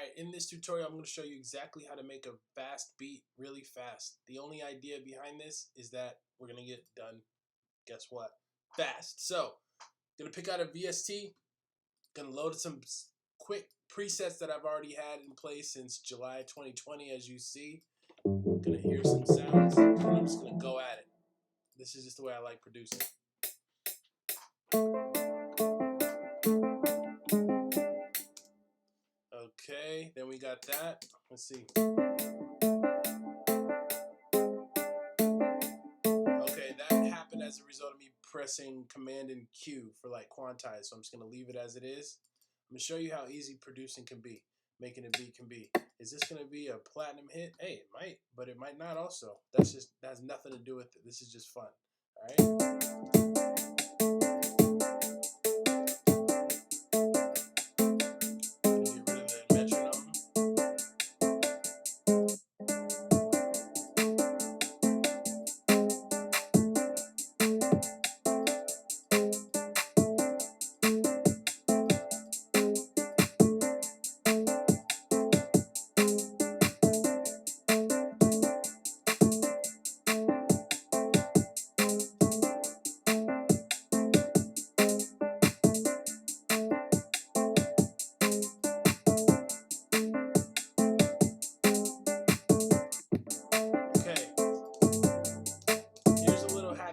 Alright, in this tutorial I'm going to show you exactly how to make a fast beat really fast. The only idea behind this is that we're going to get done, guess what, fast. So, going to pick out a VST, going to load some quick presets that I've already had in place since July 2020, as you see. Going to hear some sounds, and I'm just going to go at it. This is just the way I like producing. Okay, then we got that. Let's see. Okay, that happened as a result of me pressing Command and Q for like quantize, so I'm just going to leave it as it is. I'm going to show you how easy producing can be, making a beat can be. Is this going to be a platinum hit? Hey, it might, but it might not also. That has nothing to do with it. This is just fun. Alright?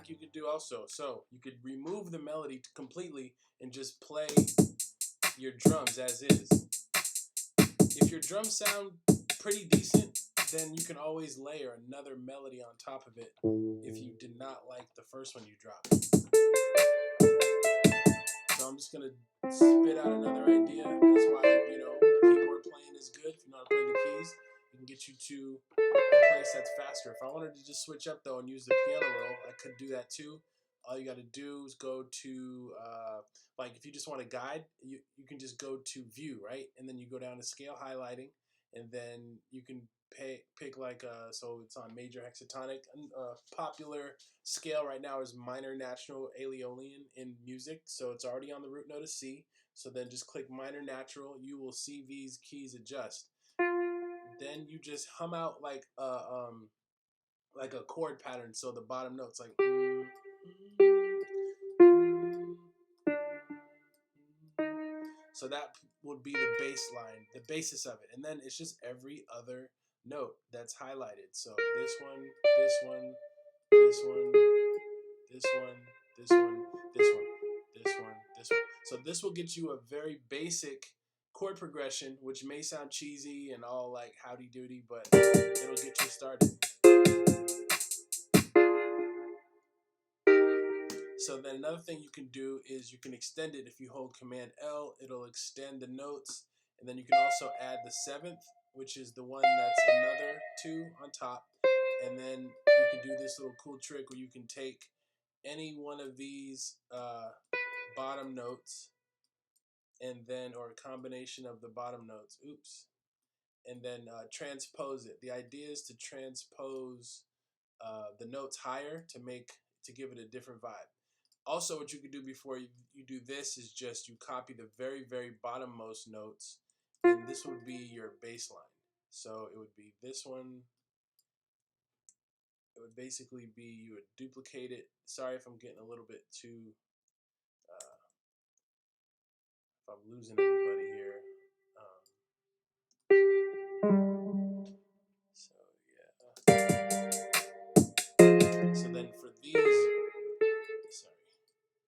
You could do also. So you could remove the melody completely and just play your drums as is. If your drums sound pretty decent, then you can always layer another melody on top of it if you did not like the first one you dropped. So I'm just gonna spit out another idea. That's why, keyboard playing is good. If you know how to play the keys, it can get you to a place that's faster. If I wanted to just switch up though and use the piano roll, I could do that too. All you got to do is go to, like if you just want to guide, you can just go to view, right? And then you go down to scale highlighting, and then you can pick like, so it's on major hexatonic. Popular scale right now is minor natural Aeolian in music, so it's already on the root note of C. So then just click minor natural, you will see these keys adjust. Then you just hum out like a chord pattern, so the bottom notes like so that would be the bass line, the basis of it, and then it's just every other note that's highlighted. So this one, this one, this one, this one, this one, this one, this one, this one. So this will get you a very basic chord progression, which may sound cheesy and all like howdy doody, but it'll get you started. So then another thing you can do is you can extend it. If you hold Command L, it'll extend the notes, and then you can also add the seventh, which is the one that's another two on top, and then you can do this little cool trick where you can take any one of these bottom notes, and then, or a combination of the bottom notes, and then transpose it. The idea is to transpose the notes higher to give it a different vibe. Also, what you could do before you do this is just you copy the very, very bottommost notes, and this would be your bass line. So it would be this one. It would basically be, you would duplicate it. Sorry if I'm getting a little bit too, if I'm losing anybody here. So yeah. So then for these,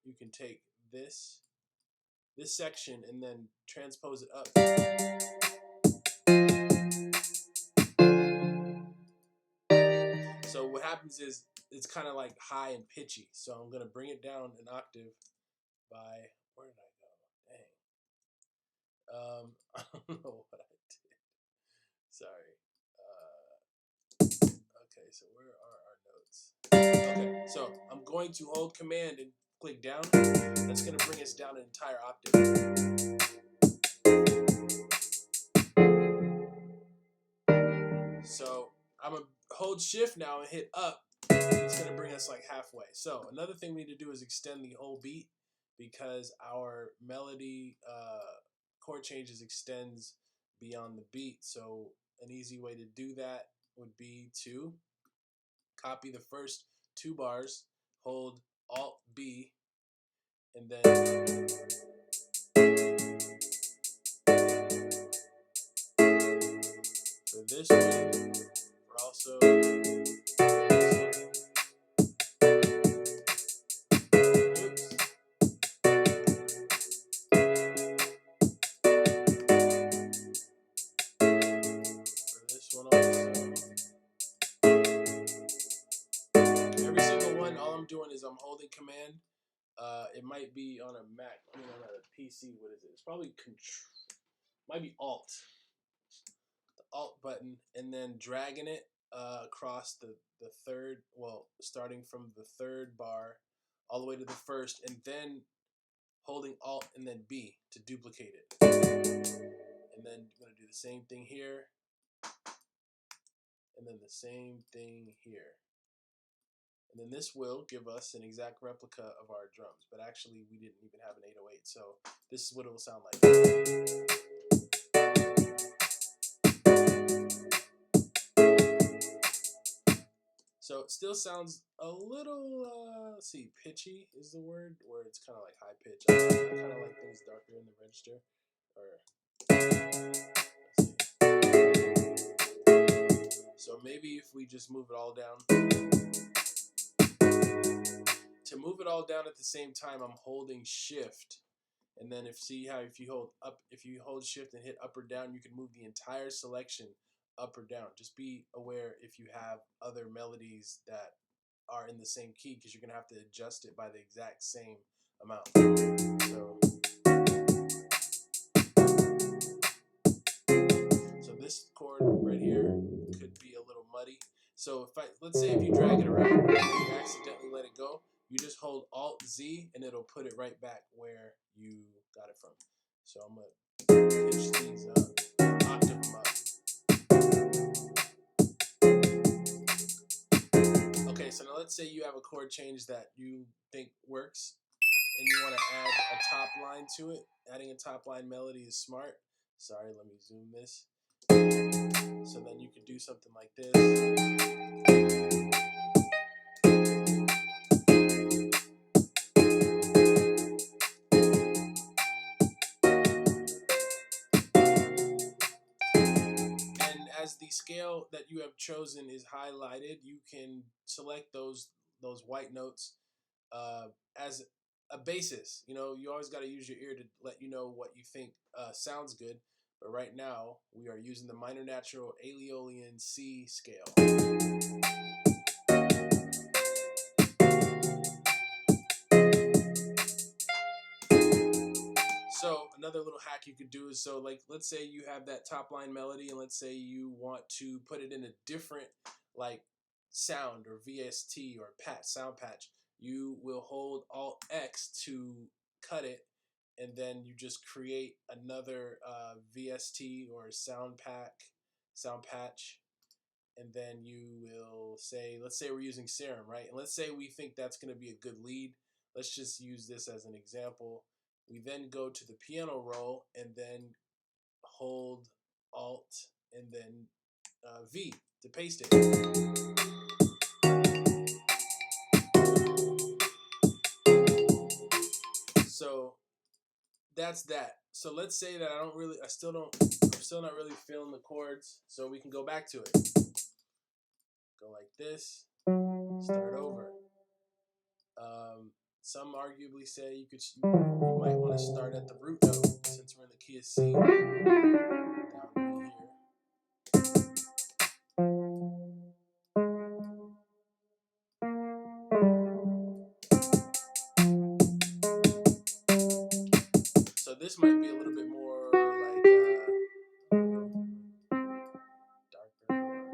you can take this section and then transpose it up. So what happens is it's kind of like high and pitchy. So I'm gonna bring it down an octave by, where did I go? Dang. I don't know what I did. Sorry. Okay, so where are our notes? Okay, so I'm going to hold Command and click down. That's gonna bring us down an entire octave. So I'm gonna hold Shift now and hit up. It's gonna bring us like halfway. So another thing we need to do is extend the whole beat, because our melody chord changes extends be on the beat. So an easy way to do that would be to copy the first 2 bars, hold Alt B, and then for this one, we're also every single one, all I'm doing is I'm holding Command. It might be on a Mac, I mean on a PC. What is it? It's probably might be Alt, the Alt button, and then dragging it across the third. Well, starting from the 3rd bar all the way to the 1st, and then holding Alt and then B to duplicate it. And then I'm gonna do the same thing here, and then the same thing here. And then this will give us an exact replica of our drums, but actually we didn't even have an 808, so this is what it will sound like. So it still sounds a little, let's see, pitchy is the word, where it's kind of like high pitch. I kind of like things darker in the register. So maybe if we just move it all down. To move it all down at the same time, I'm holding Shift, and then if you hold Shift and hit up or down, you can move the entire selection up or down. Just be aware if you have other melodies that are in the same key, because you're gonna have to adjust it by the exact same amount. So this chord right here could be a little muddy. So let's say if you drag it around and you accidentally let it go, you just hold Alt Z and it'll put it right back where you got it from. So I'm gonna pitch these up, octave them up. Okay, so now let's say you have a chord change that you think works, and you want to add a top line to it. Adding a top line melody is smart. Sorry, let me zoom this. So then you could do something like this. And as the scale that you have chosen is highlighted, you can select those white notes as a basis. You know, you always got to use your ear to let you know what you think sounds good. But right now, we are using the minor natural Aeolian C scale. So another little hack you could do is, so like, let's say you have that top line melody, and let's say you want to put it in a different like sound or VST or sound patch. You will hold Alt X to cut it, and then you just create another VST or sound patch, and then you will say, let's say we're using Serum, right? And let's say we think that's going to be a good lead. Let's just use this as an example. We then go to the piano roll and then hold Alt and then V to paste it. So that's that. So let's say that I'm still not really feeling the chords, so we can go back to it. Go like this, start over. Some arguably say you might want to start at the root note, since we're in the key of C. That would be here. So this might be a little bit more like darker or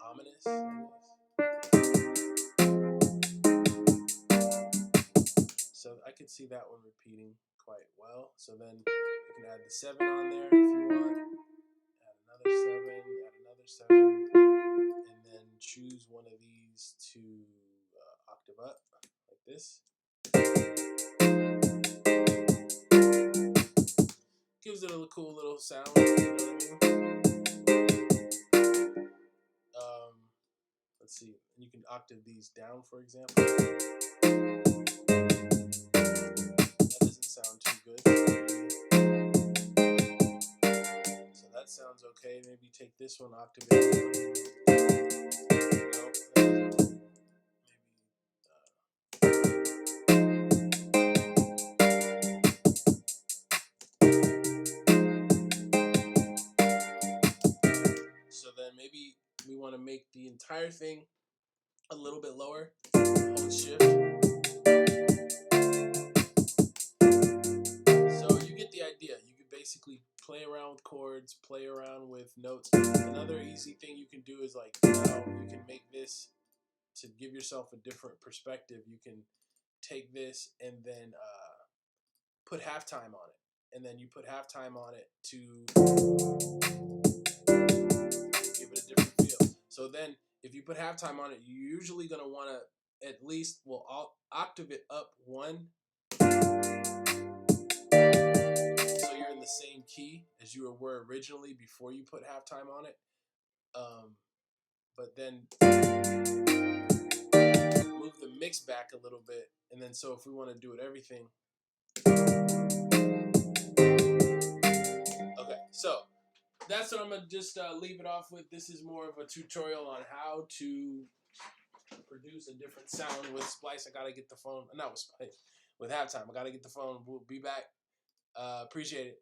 ominous, I guess. So I could see that one repeating quite well. So then you can add the 7 on there if you want. Add another 7, and then choose one of these to octave up like this. gives it a cool little sound. You know what I mean? Let's see. You can octave these down, for example. That doesn't sound too good. So that sounds okay. Maybe take this one, octave it down. So then maybe we want to make the entire thing a little bit lower. Hold shift. So you get the idea. You can basically play around with chords, play around with notes. Another easy thing you can do is like now you can make this to give yourself a different perspective. You can take this and then put halftime on it. And then you put halftime on it to give it a different feel. So then if you put halftime on it, you're usually going to want to at least, octave it up one. So you're in the same key as you were originally before you put halftime on it. But then move the mix back a little bit. And then so if we want to do it everything. Okay, so that's what I'm going to just leave it off with. This is more of a tutorial on how to produce a different sound with Splice. I got to get the phone. Not with Splice. With halftime. I got to get the phone. We'll be back. Appreciate it.